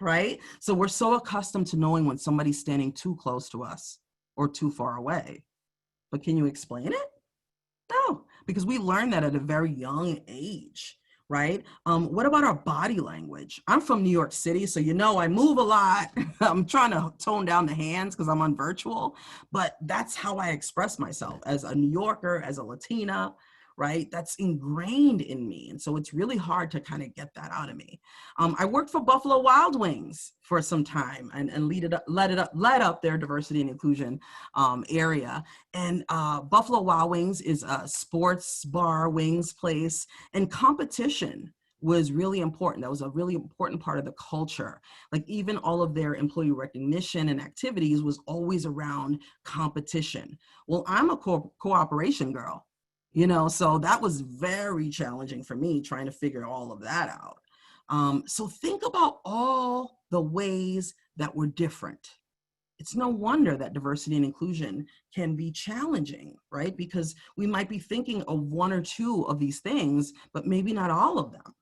right? So we're so accustomed to knowing when somebody's standing too close to us or too far away. But can you explain it? No, because we learned that at a very young age. right? What about our body language? I'm from New York City, so you know I move a lot. I'm trying to tone down the hands because I'm on virtual, but that's how I express myself as a New Yorker, as a Latina, right? That's ingrained in me. And so it's really hard to kind of get that out of me. I worked for Buffalo Wild Wings for some time and led up their diversity and inclusion area. And Buffalo Wild Wings is a sports bar wings place, and competition was really important. That was a really important part of the culture. Like even all of their employee recognition and activities was always around competition. Well, I'm a cooperation girl, you know, so that was very challenging for me trying to figure all of that out. So think about all the ways that we're different. It's no wonder that diversity and inclusion can be challenging, right? Because we might be thinking of one or two of these things, but maybe not all of them.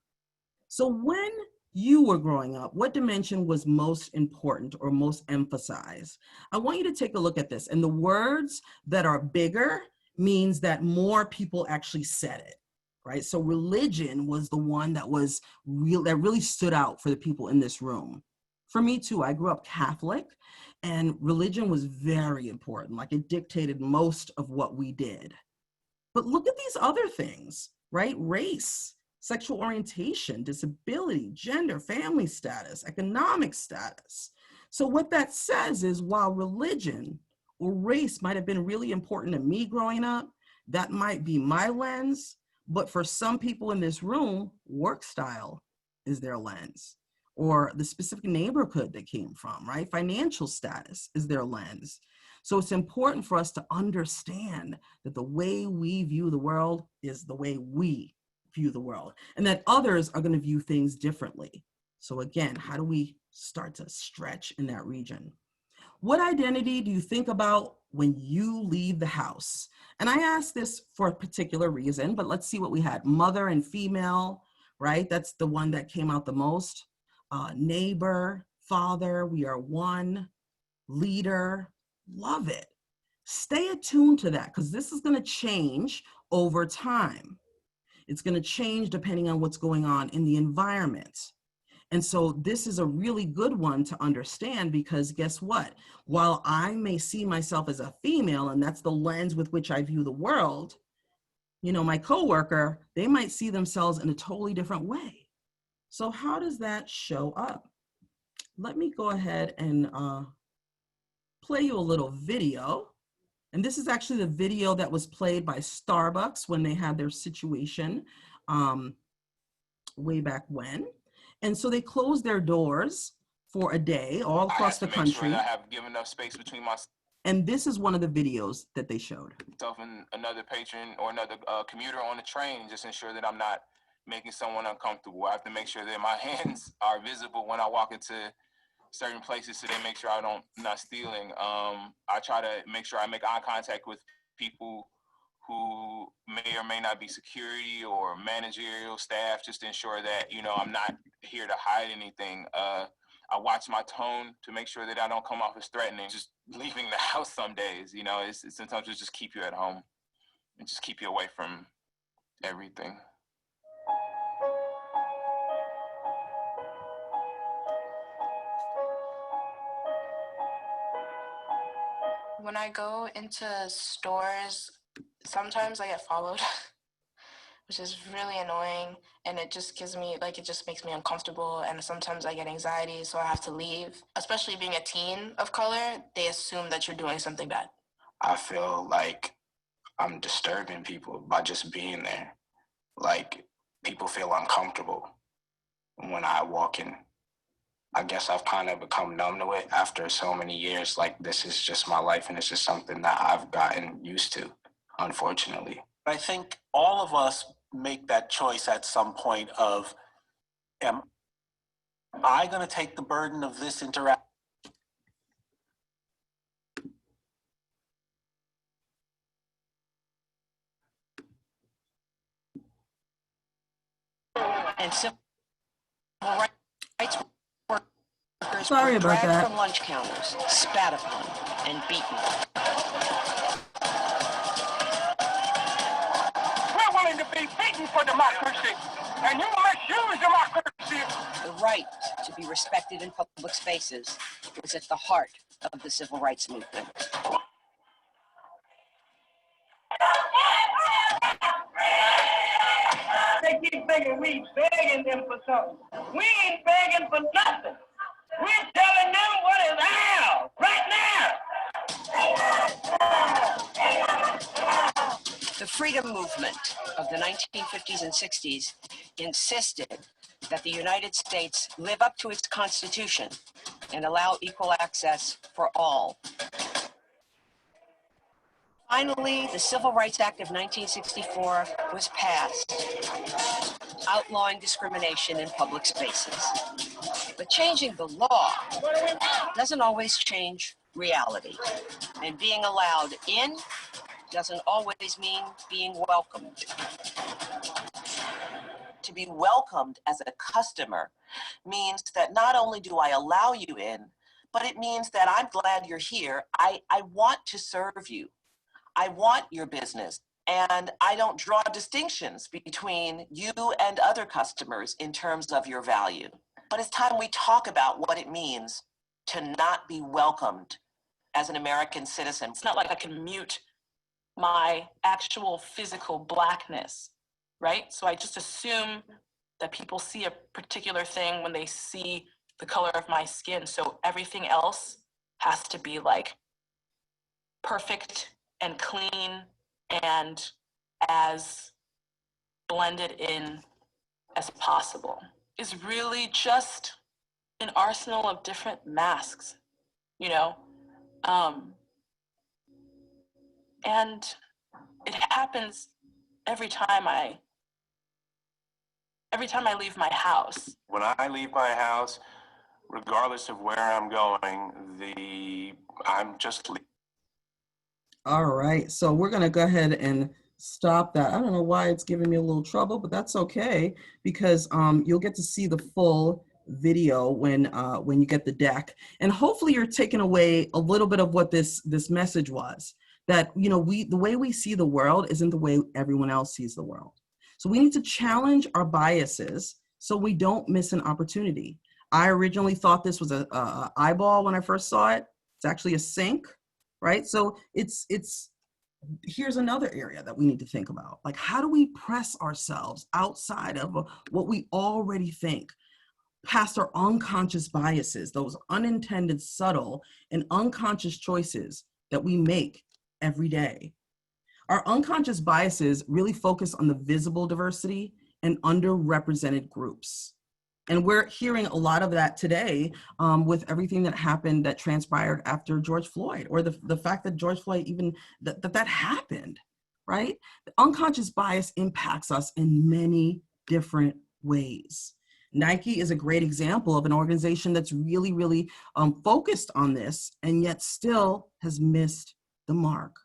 So when you were growing up, what dimension was most important or most emphasized? I want you to take a look at this. And the words that are bigger means that more people actually said it, right? So religion was the one that was real, that really stood out for the people in this room. For me too, I grew up Catholic, and religion was very important. Like it dictated most of what we did. But look at these other things, right? Race, sexual orientation, disability, gender, family status, economic status. So what that says is while religion or race might have been really important to me growing up, that might be my lens, but for some people in this room, work style is their lens, or the specific neighborhood they came from, right? Financial status is their lens. So it's important for us to understand that the way we view the world is the way we view the world, and that others are going to view things differently. So again, how do we start to stretch in that region? What identity do you think about when you leave the house? And I asked this for a particular reason, but let's see what we had. Mother and female, right? That's the one that came out the most. Neighbor, father, we are one. Leader, love it. Stay attuned to that because this is going to change over time. It's going to change depending on what's going on in the environment. And so this is a really good one to understand because guess what? While I may see myself as a female and that's the lens with which I view the world, you know, my coworker, they might see themselves in a totally different way. So how does that show up? Let me go ahead and play you a little video. And this is actually the video that was played by Starbucks when they had their situation way back when. And so they closed their doors for a day all across the country. I have given enough space between myself. And this is one of the videos that they showed. And another patron or another commuter on the train, just ensure that I'm not making someone uncomfortable. I have to make sure that my hands are visible when I walk into certain places so they make sure I'm not stealing. I try to make sure I make eye contact with people who may or may not be security or managerial staff, just to ensure that, you know, I'm not here to hide anything. I watch my tone to make sure that I don't come off as threatening. Just leaving the house some days, you know, it's sometimes just keep you at home and just keep you away from everything. When I go into stores, sometimes I get followed, which is really annoying. And it just gives me, like, it just makes me uncomfortable. And sometimes I get anxiety, so I have to leave. Especially being a teen of color, they assume that you're doing something bad. I feel like I'm disturbing people by just being there. Like, people feel uncomfortable when I walk in. I guess I've kind of become numb to it after so many years. Like, this is just my life, and it's just something that I've gotten used to, unfortunately. I think all of us make that choice at some point of, am I going to take the burden of this interaction? And civil rights workers Sorry were about dragged that. from lunch counters, spat upon, and beaten. We're willing to be beaten for democracy, and you is democracy? The right to be respected in public spaces was at the heart of the civil rights movement. They keep thinking we begging them for something. We ain't begging for nothing. We're telling them what is ours right now. The freedom movement of the 1950s and 60s insisted that the United States live up to its Constitution and allow equal access for all. Finally, the Civil Rights Act of 1964 was passed, outlawing discrimination in public spaces. But changing the law doesn't always change reality. And being allowed in doesn't always mean being welcomed. To be welcomed as a customer means that not only do I allow you in, but it means that I'm glad you're here. I want to serve you. I want your business. And I don't draw distinctions between you and other customers in terms of your value. But it's time we talk about what it means to not be welcomed as an American citizen. It's not like I can mute my actual physical blackness, right? So I just assume that people see a particular thing when they see the color of my skin. So everything else has to be like perfect and clean and as blended in as possible. Is really just an arsenal of different masks, you know? And it happens every time I leave my house. When I leave my house, regardless of where I'm going, I'm just leaving. All right, so we're gonna go ahead and stop that. I don't know why it's giving me a little trouble, but that's okay, because you'll get to see the full video when you get the deck, and hopefully you're taking away a little bit of what this message was, that the way we see the world isn't the way everyone else sees the world. So we need to challenge our biases so we don't miss an opportunity. I originally thought this was a eyeball when I first saw it. It's actually a sink, right? So here's another area that we need to think about. Like, how do we press ourselves outside of what we already think, past our unconscious biases, those unintended, subtle, and unconscious choices that we make every day? Our unconscious biases really focus on the visible diversity and underrepresented groups. And we're hearing a lot of that today with everything that happened, that transpired after George Floyd, or the fact that George Floyd even, that happened, right? The unconscious bias impacts us in many different ways. Nike is a great example of an organization that's really, really focused on this, and yet still has missed the mark.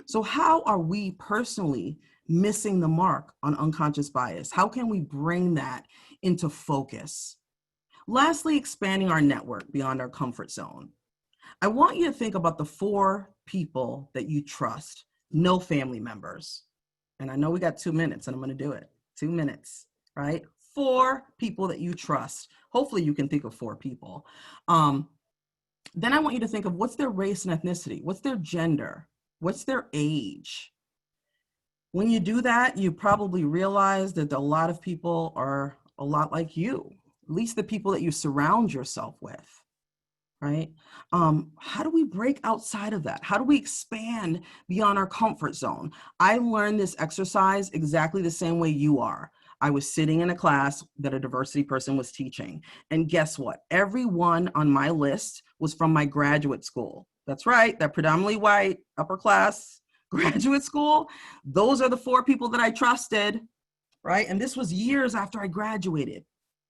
So how are we personally missing the mark on unconscious bias? How can we bring that into focus? Lastly, expanding our network beyond our comfort zone. I want you to think about the 4 people that you trust, no family members. And I know we got 2 minutes, and I'm going to do it. 2 minutes, right? 4 people that you trust. Hopefully you can think of 4 people. Then I want you to think of what's their race and ethnicity, what's their gender, what's their age. When you do that, you probably realize that a lot of people are a lot like you, at least the people that you surround yourself with, right? How do we break outside of that? How do we expand beyond our comfort zone? I learned this exercise exactly the same way you are. I was sitting in a class that a diversity person was teaching. And guess what? Everyone on my list was from my graduate school. That's right, that predominantly white, upper class graduate school. Those are the 4 people that I trusted, right? And this was years after I graduated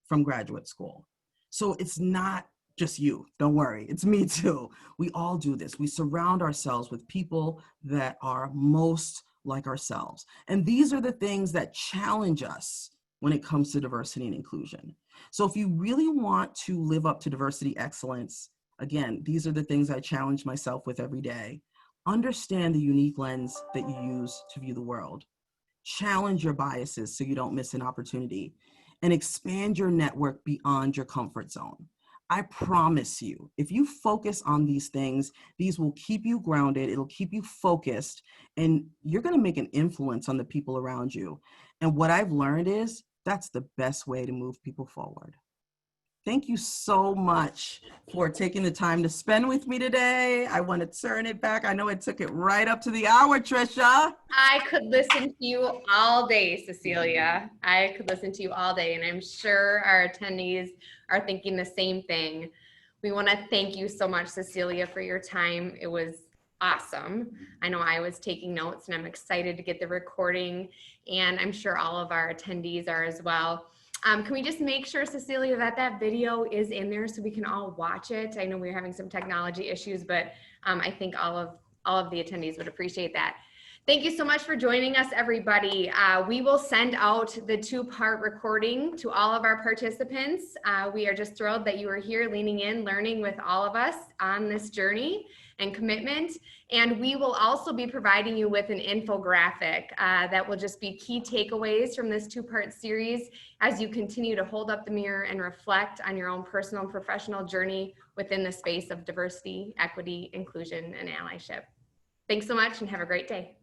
from graduate school. So it's not just you, don't worry, it's me too. We all do this. We surround ourselves with people that are most like ourselves. And these are the things that challenge us when it comes to diversity and inclusion. So if you really want to live up to diversity excellence, again, these are the things I challenge myself with every day. Understand the unique lens that you use to view the world. Challenge your biases so you don't miss an opportunity. and expand your network beyond your comfort zone. I promise you, if you focus on these things, these will keep you grounded, it'll keep you focused, and you're gonna make an influence on the people around you. And what I've learned is that's the best way to move people forward. Thank you so much for taking the time to spend with me today. I want to turn it back. I know it took it right up to the hour, Trisha. I could listen to you all day, Cecilia. I could listen to you all day, and I'm sure our attendees are thinking the same thing. We want to thank you so much, Cecilia, for your time. It was awesome. I know I was taking notes, and I'm excited to get the recording, and I'm sure all of our attendees are as well. Can we just make sure, Cecilia, that that video is in there so we can all watch it? I know we're having some technology issues, but I think all of the attendees would appreciate that. Thank you so much for joining us, everybody. We will send out the 2-part recording to all of our participants. We are just thrilled that you are here leaning in, learning with all of us on this journey and commitment. And we will also be providing you with an infographic that will just be key takeaways from this 2-part series as you continue to hold up the mirror and reflect on your own personal and professional journey within the space of diversity, equity, inclusion, and allyship. Thanks so much and have a great day.